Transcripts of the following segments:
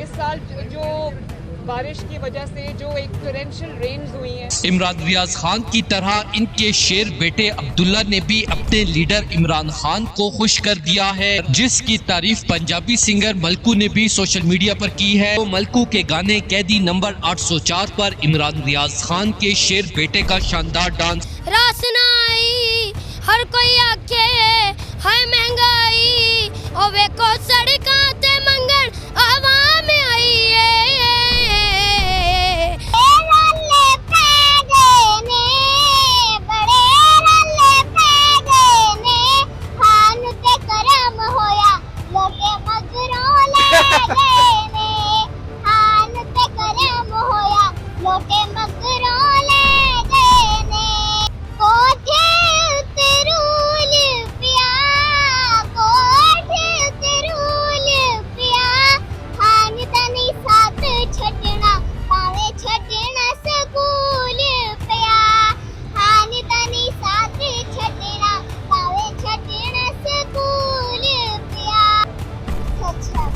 इस साल जो बारिश की वजह से जो एक टोरेंशियल रेन्स हुई हैं। इमरान रियाज खान की तरह इनके शेर बेटे अब्दुल्ला ने भी अपने लीडर इमरान खान को खुश कर दिया है, जिसकी तारीफ पंजाबी सिंगर मलकू ने भी सोशल मीडिया पर की है। तो मलकू के गाने कैदी नंबर 804 पर इमरान रियाज खान के शेर बेटे का शानदार डांस। रासनाई हर कोई आखे है महंगाई, ओ वेखो सड़कां ते मंगण आवाम आई है।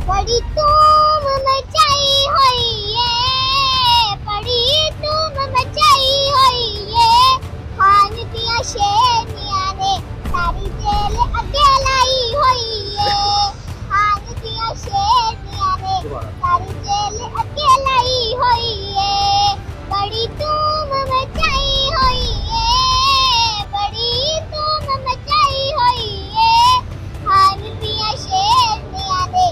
बड़ी धूम मचाई होई है, बड़ी धूम मचाई होई है, खान दिया शेरनिया ने सारी जेल अगे लाई होई है, खान दिया शेरनिया ने सारी जेल अगे लाई होई है, बड़ी धूम मचाई होई है, बड़ी धूम मचाई होई है, खान दिया शेरनिया ने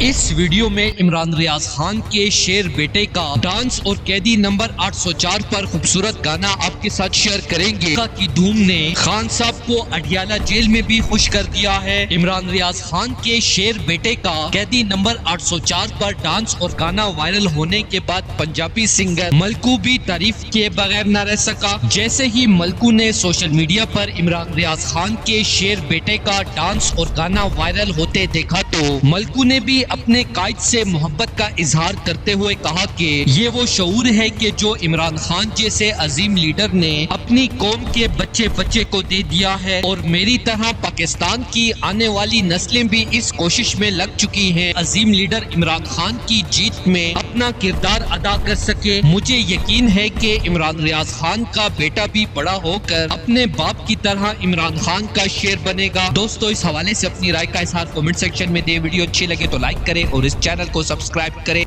इस वीडियो में इमरान रियाज खान के शेर बेटे का डांस और कैदी नंबर 804 पर खूबसूरत गाना आपके साथ शेयर करेंगे। की धूम ने खान साहब को अडियाला जेल में भी खुश कर दिया है। इमरान रियाज खान के शेर बेटे का कैदी नंबर 804 पर डांस और गाना वायरल होने के बाद पंजाबी सिंगर मलकू भी तारीफ किए बगैर न रह सका। जैसे ही मलकू ने सोशल मीडिया पर इमरान रियाज खान के शेर बेटे का डांस और गाना वायरल होते देखा तो मलकू ने भी अपने कायद से मोहब्बत का इजहार करते हुए कहा कि ये वो शऊर है कि जो इमरान खान जैसे अजीम लीडर ने अपनी कौम के बच्चे बच्चे को दे दिया है, और मेरी तरह पाकिस्तान की आने वाली नस्लें भी इस कोशिश में लग चुकी हैं अजीम लीडर इमरान खान की जीत में अपना किरदार अदा कर सके। मुझे यकीन है कि इमरान रियाज खान का बेटा भी बड़ा होकर अपने बाप की तरह इमरान खान का शेर बनेगा। दोस्तों, इस हवाले से अपनी राय का इजहार कमेंट सेक्शन में दे। वीडियो अच्छी लगे तो लाइक करें और इस चैनल को सब्सक्राइब करें।